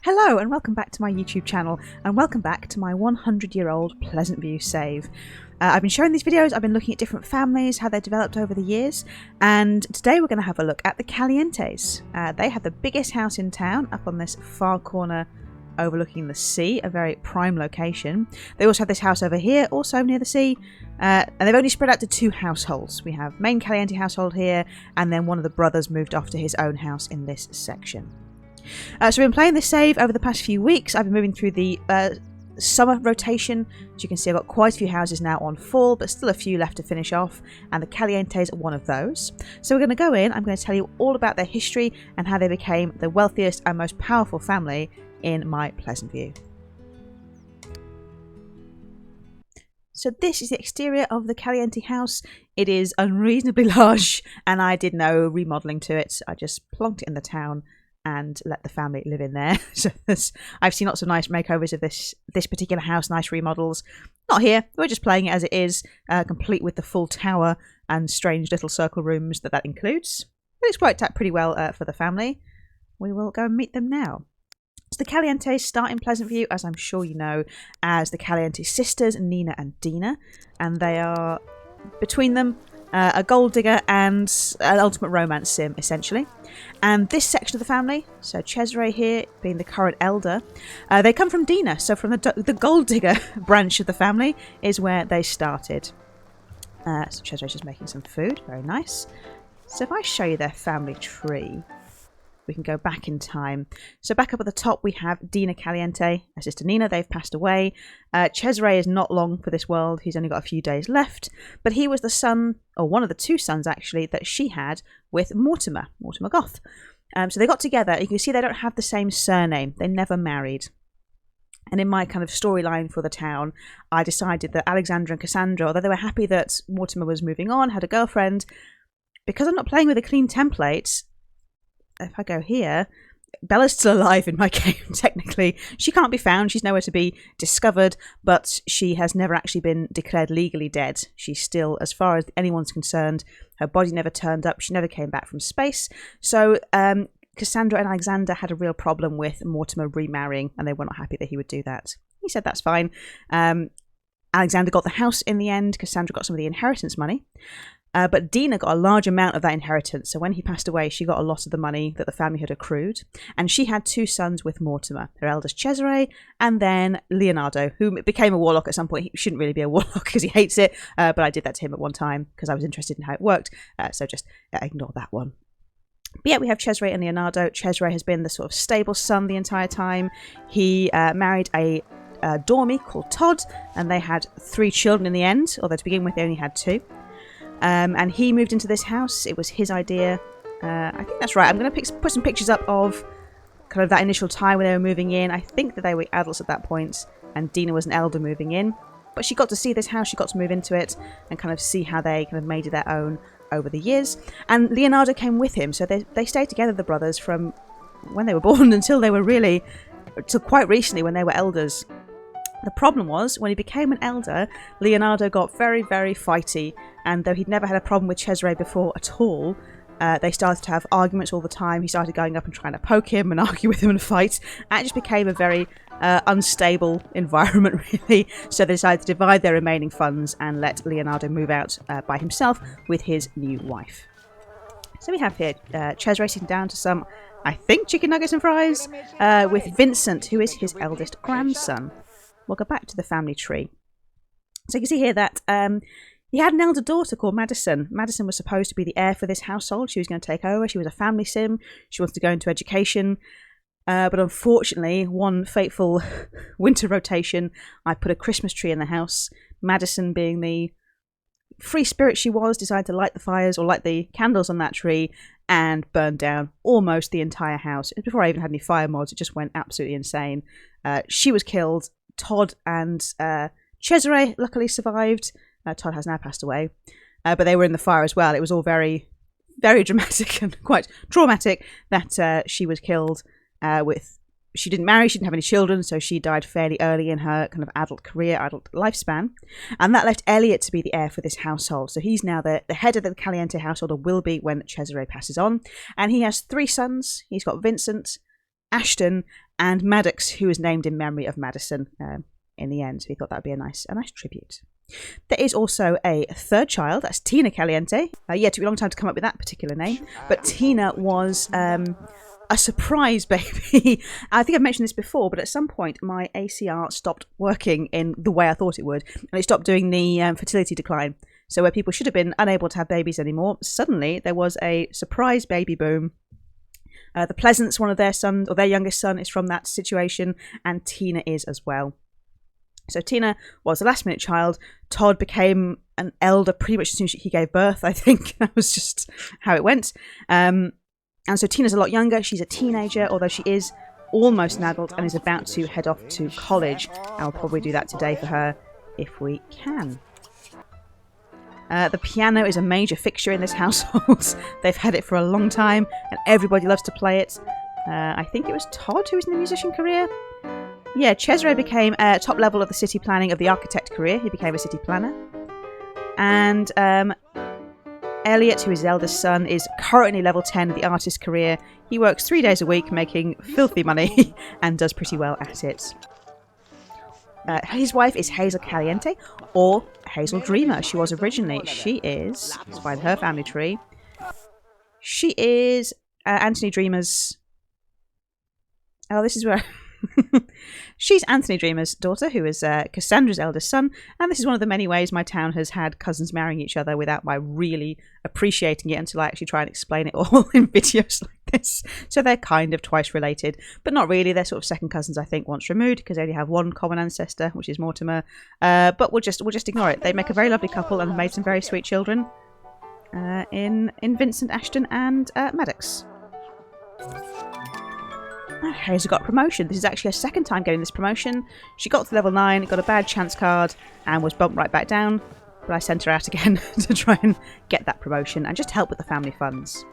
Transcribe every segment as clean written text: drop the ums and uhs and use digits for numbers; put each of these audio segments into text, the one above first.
Hello and welcome back to my YouTube channel, and welcome back to my 100-year-old Pleasantview save. I've been showing these videos, I've been looking at different families, how they developed over the years, and today we're going to have a look at the Calientes. They have the biggest house in town up on this far corner overlooking the sea, a very prime location. They also have this house over here, also near the sea, and they've only spread out to two households. We have main Caliente household here, and then one of the brothers moved off to his own house in this section. So we've been playing this save over the past few weeks. I've been moving through the summer rotation. As you can see, I've got quite a few houses now on full, but still a few left to finish off, and the Calientes are one of those. So we're going to go in, I'm going to tell you all about their history and how they became the wealthiest and most powerful family in my Pleasantview. So this is the exterior of the Caliente house. It is unreasonably large, and I did no remodelling to it. I just plonked it in the town and let the family live in there. So I've seen lots of nice makeovers of this particular house, nice remodels. Not here, we're just playing it as it is, complete with the full tower and strange little circle rooms that includes. But it's worked out pretty well for the family. We will go and meet them now. So the Calientes start in Pleasantview, as I'm sure you know, as the Caliente sisters, Nina and Dina. And they are, between them, a gold digger and an ultimate romance sim, essentially. And this section of the family, so Cesare here being the current elder, they come from Dina, so from the gold digger branch of the family is where they started. So Cesare's just making some food, very nice. So if I show you their family tree, we can go back in time. So back up at the top we have Dina Caliente, her sister Nina. They've passed away. Cesare is not long for this world. He's only got a few days left. But he was the son, or one of the two sons actually, that she had with Mortimer Goth. So they got together. You can see they don't have the same surname. They never married. And in my kind of storyline for the town, I decided that Alexandra and Cassandra, although they were happy that Mortimer was moving on, had a girlfriend, because I'm not playing with a clean template, if I go here, Bella's still alive in my game, technically. She can't be found, she's nowhere to be discovered, but she has never actually been declared legally dead. She's still, as far as anyone's concerned, her body never turned up, she never came back from space. So Cassandra and Alexander had a real problem with Mortimer remarrying, and they were not happy that he would do that. He said that's fine. Alexander got the house in the end, Cassandra got some of the inheritance money. But Dina got a large amount of that inheritance, so when he passed away she got a lot of the money that the family had accrued, and she had two sons with Mortimer, her eldest Cesare and then Leonardo, who became a warlock at some point. He shouldn't really be a warlock because he hates it, but I did that to him at one time because I was interested in how it worked, so just ignore that one. But yeah, we have Cesare and Leonardo. Cesare has been the sort of stable son the entire time. He married a dormy called Todd, and they had 3 children in the end, although to begin with they only had 2. And he moved into this house. It was his idea. I think that's right. I'm going to put some pictures up of kind of that initial time when they were moving in. I think that they were adults at that point, and Dina was an elder moving in. But she got to see this house, she got to move into it, and kind of see how they kind of made it their own over the years. And Leonardo came with him, so they stayed together, the brothers, from when they were born until they were really, till quite recently when they were elders. The problem was, when he became an elder, Leonardo got very, very fighty, and though he'd never had a problem with Cesare before at all, they started to have arguments all the time. He started going up and trying to poke him and argue with him and fight, and it just became a very unstable environment, really. So they decided to divide their remaining funds and let Leonardo move out by himself with his new wife. So we have here Cesare sitting down to some, I think, chicken nuggets and fries, with Vincent, who is his eldest grandson. We'll go back to the family tree. So you can see here that he had an elder daughter called Madison. Madison was supposed to be the heir for this household. She was going to take over. She was a family sim. She wanted to go into education. But unfortunately, one fateful winter rotation, I put a Christmas tree in the house. Madison, being the free spirit she was, decided to light the fires or light the candles on that tree and burned down almost the entire house. Before I even had any fire mods, it just went absolutely insane. She was killed. Todd and Cesare luckily survived. Todd has now passed away. But they were in the fire as well. It was all very, very dramatic and quite traumatic that she was killed she didn't marry, she didn't have any children, so she died fairly early in her kind of adult career, adult lifespan. And that left Elliot to be the heir for this household. So he's now the head of the Caliente household, or will be when Cesare passes on. And he has 3 sons. He's got Vincent, Ashton, and Maddox, who was named in memory of Madison in the end. So we thought that would be a nice tribute. There is also a third child, that's Dina Caliente. Yeah, it took me a long time to come up with that particular name, but Tina was a surprise baby. I think I've mentioned this before, but at some point my ACR stopped working in the way I thought it would, and it stopped doing the fertility decline. So where people should have been unable to have babies anymore, suddenly there was a surprise baby boom. The Pleasants, one of their sons, or their youngest son, is from that situation, and Tina is as well. So Tina was a last-minute child. Todd became an elder pretty much as soon as he gave birth, I think. That was just how it went. And so Tina's a lot younger. She's a teenager, although she is almost an adult and is about to head off to college. And we'll probably do that today for her if we can. The piano is a major fixture in this household. They've had it for a long time, and everybody loves to play it. I think it was Todd who was in the musician career. Yeah, Cesare became top level of the city planning of the architect career. He became a city planner. And Elliot, who is his eldest son, is currently level 10 of the artist career. He works 3 days a week, making filthy money, and does pretty well at it. His wife is Hazel Caliente, or Hazel Dreamer. She was originally. She is, let's find her family tree. She is Anthony Dreamer's... Oh, this is where... She's Anthony Dreamer's daughter, who is Cassandra's eldest son, and this is one of the many ways my town has had cousins marrying each other without my really appreciating it until I actually try and explain it all in videos like this. So they're kind of twice related, but not really. They're sort of second cousins, I think, once removed, because they only have one common ancestor, which is Mortimer. But we'll just ignore it. They make a very lovely couple and have made some very sweet children in Vincent Ashton and Maddox. Hazel got a promotion. This is actually her second time getting this promotion. She got to level 9, got a bad chance card, and was bumped right back down. But I sent her out again to try and get that promotion and just help with the family funds.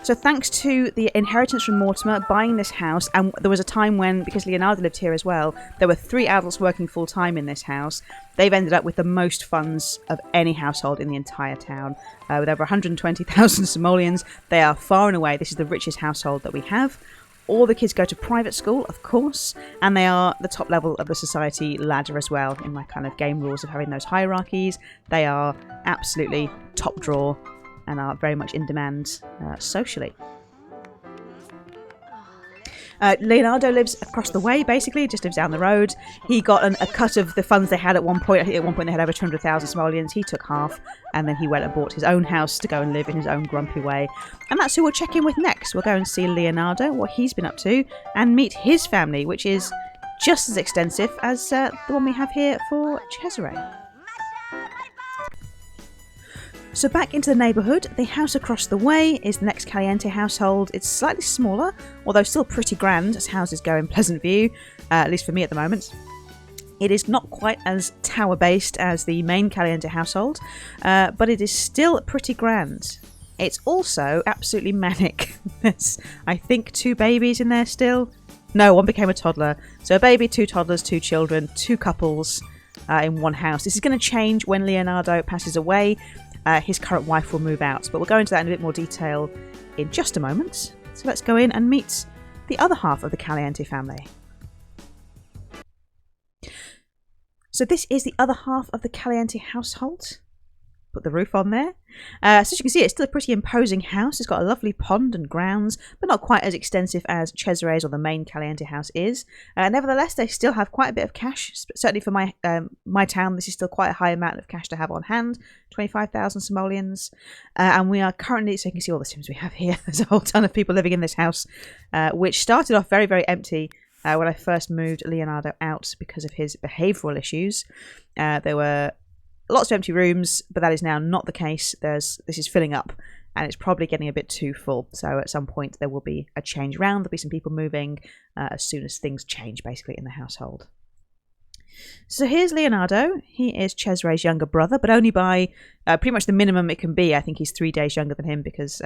So thanks to the inheritance from Mortimer buying this house, and there was a time when, because Leonardo lived here as well, there were 3 adults working full-time in this house. They've ended up with the most funds of any household in the entire town. With over 120,000 simoleons, they are far and away, this is the richest household that we have. All the kids go to private school, of course, and they are the top level of the society ladder as well. In my kind of game rules of having those hierarchies, they are absolutely top drawer and are very much in demand socially. Leonardo lives across the way, basically, just lives down the road. He got a cut of the funds they had at one point. I think at one point they had over 200,000 simoleons. He took half, and then he went and bought his own house to go and live in his own grumpy way. And that's who we'll check in with next. We'll go and see Leonardo, what he's been up to, and meet his family, which is just as extensive as the one we have here for Cesare. So back into the neighbourhood, the house across the way is the next Caliente household. It's slightly smaller, although still pretty grand as houses go in Pleasantview, at least for me at the moment. It is not quite as tower-based as the main Caliente household, but it is still pretty grand. It's also absolutely manic. There's, I think, 2 babies in there still. No, one became a toddler. So a baby, 2 toddlers, 2 children, 2 couples in one house. This is going to change when Leonardo passes away. His current wife will move out, but we'll go into that in a bit more detail in just a moment. So let's go in and meet the other half of the Caliente family. So this is the other half of the Caliente household. Put the roof on there. So as you can see, it's still a pretty imposing house. It's got a lovely pond and grounds, but not quite as extensive as Cesare's or the main Caliente house is. Nevertheless, they still have quite a bit of cash. Certainly for my town, this is still quite a high amount of cash to have on hand. 25,000 simoleons. And we are currently, so you can see all the sims we have here. There's a whole ton of people living in this house, which started off very, very empty when I first moved Leonardo out because of his behavioural issues. There were lots of empty rooms, but that is now not the case. This is filling up, and it's probably getting a bit too full. So at some point there will be a change around. There'll be some people moving as soon as things change, basically, in the household. So here's Leonardo. He is Cesare's younger brother, but only by pretty much the minimum it can be. I think he's 3 days younger than him because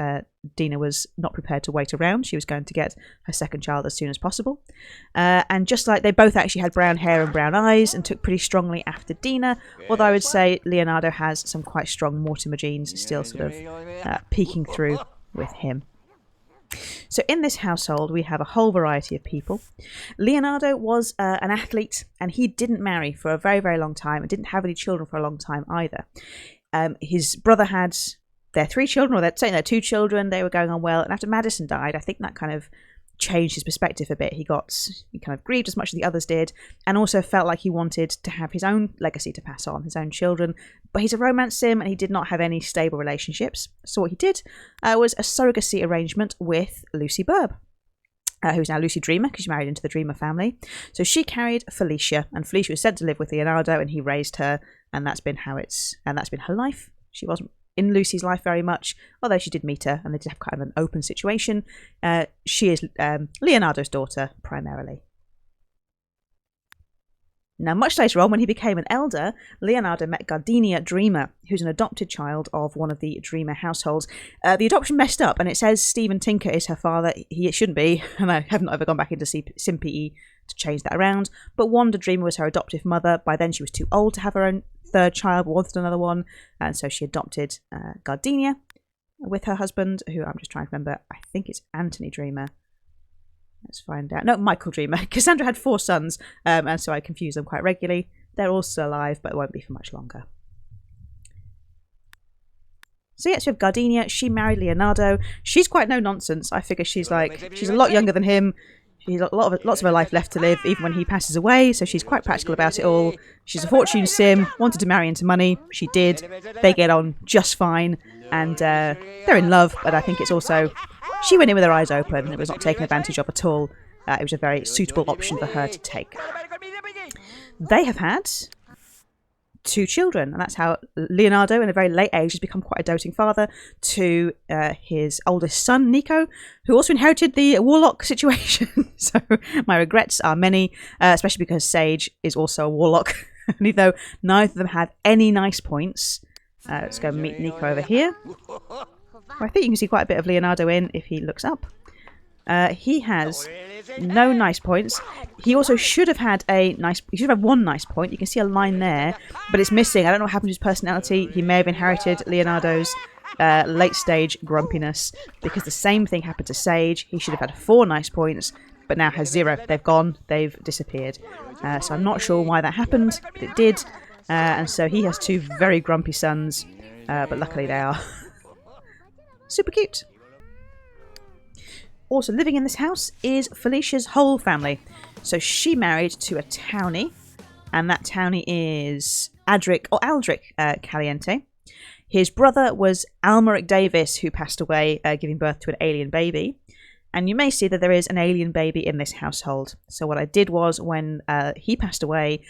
Dina was not prepared to wait around. She was going to get her second child as soon as possible. And just like they both actually had brown hair and brown eyes and took pretty strongly after Dina, although I would say Leonardo has some quite strong Mortimer genes still sort of peeking through with him. So in this household, we have a whole variety of people. Leonardo was an athlete, and he didn't marry for a very, very long time and didn't have any children for a long time either. His brother had their 3 children, or their 2 children. They were going on well. And after Madison died, I think that kind of changed his perspective a bit. He kind of grieved as much as the others did, and also felt like he wanted to have his own legacy to pass on, his own children. But he's a romance sim, and he did not have any stable relationships. So what he did was a surrogacy arrangement with Lucy Burb, who's now Lucy Dreamer, because she married into the Dreamer family. So she carried Felicia, and Felicia was sent to live with Leonardo, and he raised her, and that's been her life. She wasn't in Lucy's life very much, although she did meet her, and they did have kind of an open situation. She is Leonardo's daughter, primarily. Now, much later on, when he became an elder, Leonardo met Dina Dreamer, who's an adopted child of one of the Dreamer households. The adoption messed up, and it says Stephen Tinker is her father. It shouldn't be, and I haven't ever gone back into SimPE to change that around. But Wanda Dreamer was her adoptive mother. By then, she was too old to have her own 3rd child, wanted another one, and so she adopted Gardenia with her husband, who I'm just trying to remember. I think it's Anthony Dreamer. Let's find out. No, Michael Dreamer. Cassandra had 4 sons, and so I confuse them quite regularly. They're all still alive, but it won't be for much longer. So yes, we have Gardenia. She married Leonardo. She's quite no nonsense. I figure she's a lot younger than him. She's lots of her life left to live, even when he passes away, so she's quite practical about it all. She's a fortune sim, wanted to marry into money. She did. They get on just fine, and they're in love, but I think it's also... She went in with her eyes open, and it was not taken advantage of at all. It was a very suitable option for her to take. They have had 2 children, and that's how Leonardo, in a very late age, has become quite a doting father to his oldest son, Nico, who also inherited the warlock situation. So my regrets are many, especially because Sage is also a warlock. And even though neither of them had any nice points, let's go meet Nico over here. I think you can see quite a bit of Leonardo in if he looks up. He has no nice points. He also should have had he should have had 1 nice point. You can see a line there, but it's missing. I don't know what happened to his personality. He may have inherited Leonardo's late stage grumpiness, because the same thing happened to Sage. He should have had 4 nice points, but now has 0. They've gone. They've disappeared. So I'm not sure why that happened, but it did. And so he has 2 very grumpy sons, but luckily they are super cute. Also living in this house is Felicia's whole family. So she married to a townie, and that townie is Aldrich Caliente. His brother was Almeric Davis, who passed away, giving birth to an alien baby. And you may see that there is an alien baby in this household. So what I did was, when he passed away,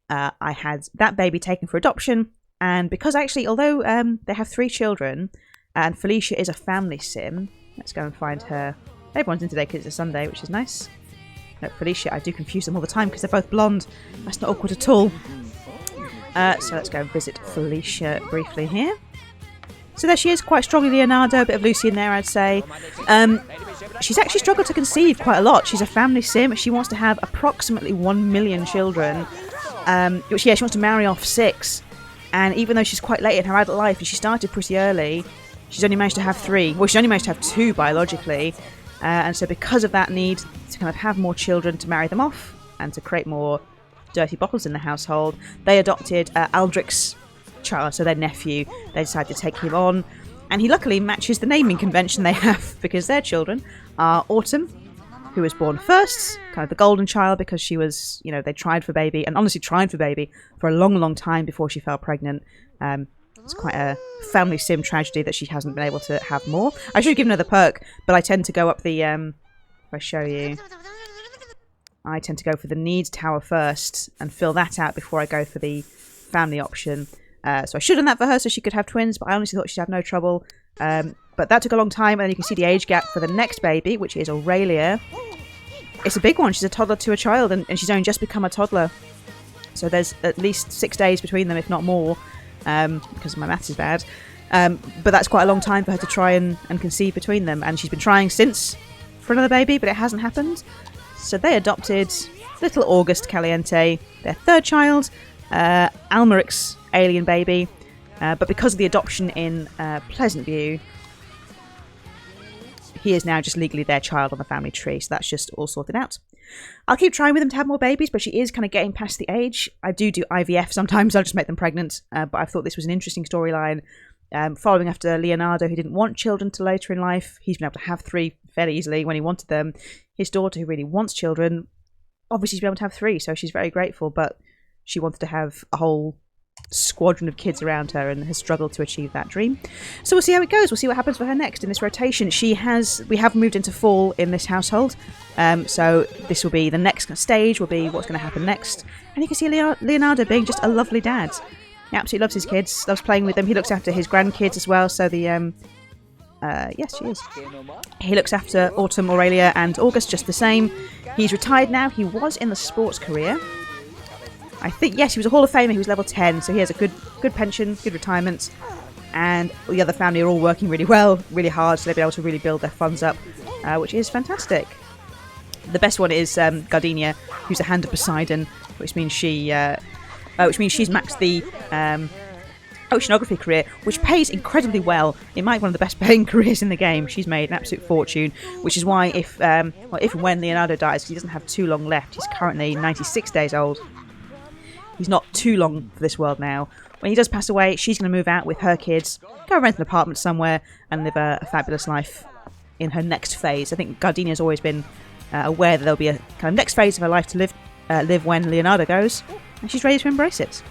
I had that baby taken for adoption. And because actually, although they have 3 children, and Felicia is a family sim, let's go and find her. Everyone's in today because it's a Sunday, which is nice. No, Felicia, I do confuse them all the time because they're both blonde. That's not awkward at all. So let's go and visit Felicia briefly here. So there she is, quite strongly Leonardo, a bit of Lucy in there, I'd say. She's actually struggled to conceive quite a lot. She's a family sim. She wants to have approximately 1 million children. She wants to marry off 6. And even though she's quite late in her adult life, and she started pretty early, she's only managed to have 3. Well, she's only managed to have 2 biologically. And so because of that need to kind of have more children, to marry them off and to create more dirty bottles in the household, they adopted Aldrich's child, so their nephew. They decided to take him on. And he luckily matches the naming convention they have, because their children are Autumn, who was born first, kind of the golden child, because she was, they tried for baby, and honestly tried for baby for a long, long time before she fell pregnant. It's quite a family sim tragedy that she hasn't been able to have more. I should have given her the perk, but I tend to go up the, if I show you, I tend to go for the needs tower first and fill that out before I go for the family option. So I should have done that for her so she could have twins, but I honestly thought she'd have no trouble. But that took a long time, and you can see the age gap for the next baby, which is Aurelia. It's a big one. She's a toddler to a child, and she's only just become a toddler. So there's at least 6 days between them, if not more. Because my maths is bad. But that's quite a long time for her to try and conceive between them. And she's been trying since for another baby, but it hasn't happened. So they adopted little August Caliente, their 3rd child, Almeric's alien baby. But because of the adoption in Pleasantview, he is now just legally their child on the family tree. So that's just all sorted out. I'll keep trying with them to have more babies, but she is kind of getting past the age. I do IVF sometimes. I'll just make them pregnant. But I thought this was an interesting storyline. Following after Leonardo, who didn't want children till later in life. He's been able to have 3 fairly easily when he wanted them. His daughter, who really wants children, obviously she's been able to have 3, so she's very grateful, but she wanted to have a whole squadron of kids around her and has struggled to achieve that dream. So we'll see how it goes. We'll see what happens for her next in this rotation. We have moved into fall in this household, so this will be the next stage, will be what's going to happen next. And you can see Leonardo being just a lovely dad. He absolutely loves his kids, loves playing with them. He looks after his grandkids as well, so the yes, she is. He looks after Autumn, Aurelia and August just the same. He's retired now. He was in the sports career. I think, yes, he was a Hall of Famer. He was level 10, so he has a good pension, good retirement. And the other family are all working really well, really hard, so they'll be able to really build their funds up, which is fantastic. The best one is Gardenia, who's a Hand of Poseidon, which means she's maxed the oceanography career, which pays incredibly well. It might be one of the best paying careers in the game. She's made an absolute fortune, which is why if and when Leonardo dies, because he doesn't have too long left, he's currently 96 days old. He's not too long for this world now. When he does pass away, she's going to move out with her kids, go rent an apartment somewhere, and live a fabulous life in her next phase. I think Gardenia's always been aware that there'll be a kind of next phase of her life to live when Leonardo goes, and she's ready to embrace it.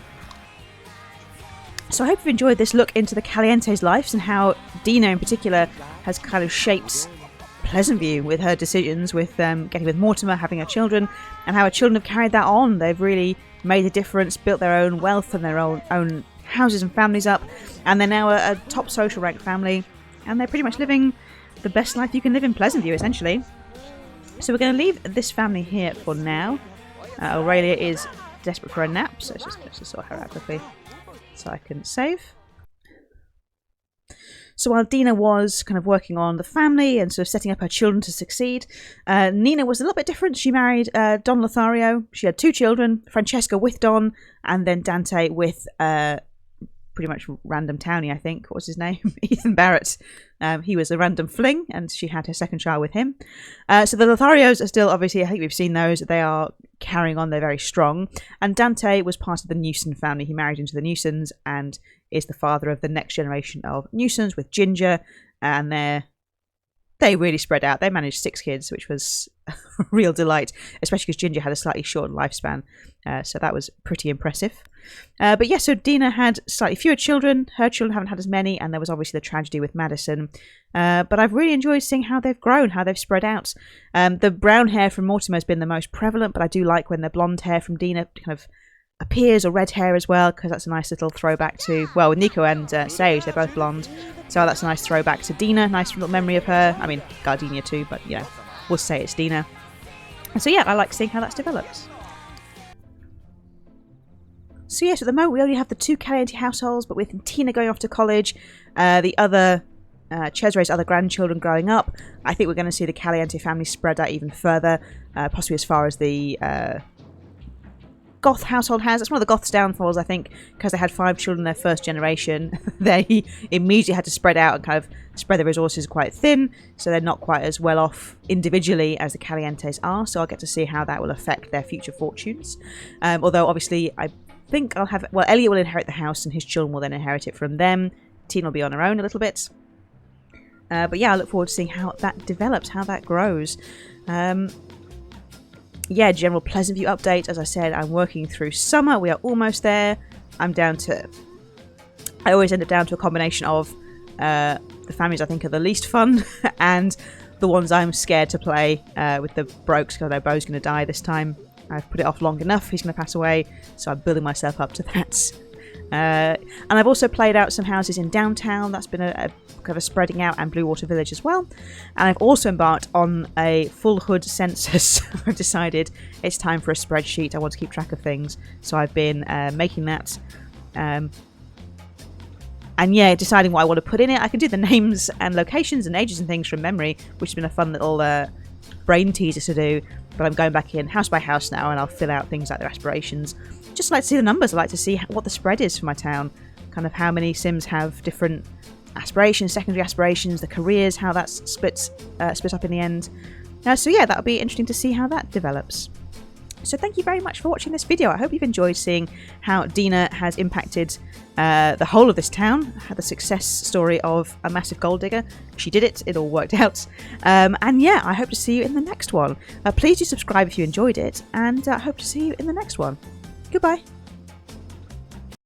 So I hope you've enjoyed this look into the Caliente's lives and how Dina in particular has kind of shaped Pleasantview with her decisions, with getting with Mortimer, having her children, and how her children have carried that on. They've really made a difference, built their own wealth and their own houses and families up, and they're now a top social rank family, and they're pretty much living the best life you can live in Pleasantview, essentially. So we're going to leave this family here for now. Aurelia is desperate for a nap, so let's just sort her out quickly so I can save. So while Dina was kind of working on the family and sort of setting up her children to succeed, Nina was a little bit different. She married Don Lothario. She had 2 children, Francesca with Don, and then Dante with pretty much random townie, I think. What was his name? Ethan Barrett. He was a random fling, and she had her second child with him. So the Lotharios are still, obviously, I think we've seen those. They are carrying on. They're very strong. And Dante was part of the Newson family. He married into the Newsons and is the father of the next generation of Newsons with Ginger. And they really spread out. They managed 6 kids, which was a real delight, especially because Ginger had a slightly shortened lifespan. So that was pretty impressive. But yeah, so Dina had slightly fewer children. Her children haven't had as many, and there was obviously the tragedy with Madison. But I've really enjoyed seeing how they've grown, how they've spread out. The brown hair from Mortimer has been the most prevalent, but I do like when the blonde hair from Dina kind of appears, or red hair as well, because that's a nice little throwback to, well, with Nico and Sage, they're both blonde. So that's a nice throwback to Dina, nice little memory of her. I mean, Gardenia too, but, you know, we'll say it's Dina. And so, yeah, I like seeing how that's developed. So, yes, at the moment, we only have the 2 Caliente households, but with Tina going off to college, the other, Cesare's other grandchildren growing up, I think we're going to see the Caliente family spread out even further, possibly as far as the Goth household has. It's one of the Goth's downfalls, I think, because they had 5 children in their first generation. They immediately had to spread out and kind of spread their resources quite thin, so they're not quite as well off individually as the Calientes are, so I'll get to see how that will affect their future fortunes. Although, obviously, I think I'll have... Well, Elliot will inherit the house and his children will then inherit it from them. Tina will be on her own a little bit. But yeah, I look forward to seeing how that develops, how that grows. Yeah, general Pleasantview update. As I said, I'm working through summer. We are almost there. I'm down to... I always end up down to a combination of the families I think are the least fun and the ones I'm scared to play with the Brokes, because I know Bo's going to die this time. I've put it off long enough. He's going to pass away, so I'm building myself up to that. And I've also played out some houses in downtown. That's been a kind of a spreading out, and Blue Water Village as well. And I've also embarked on a full hood census. I've decided it's time for a spreadsheet. I want to keep track of things, so I've been making that. And yeah, deciding what I want to put in it. I can do the names and locations and ages and things from memory, which has been a fun little brain teaser to do. But I'm going back in house by house now, and I'll fill out things like their aspirations. Just like to see the numbers. I like to see what the spread is for my town. Kind of how many Sims have different aspirations, secondary aspirations, the careers, how that's split up in the end. So yeah, that'll be interesting to see how that develops. So thank you very much for watching this video. I hope you've enjoyed seeing how Dina has impacted the whole of this town, had the success story of a massive gold digger. She did it, it all worked out. And yeah, I hope to see you in the next one. Please do subscribe if you enjoyed it, and I hope to see you in the next one. Goodbye.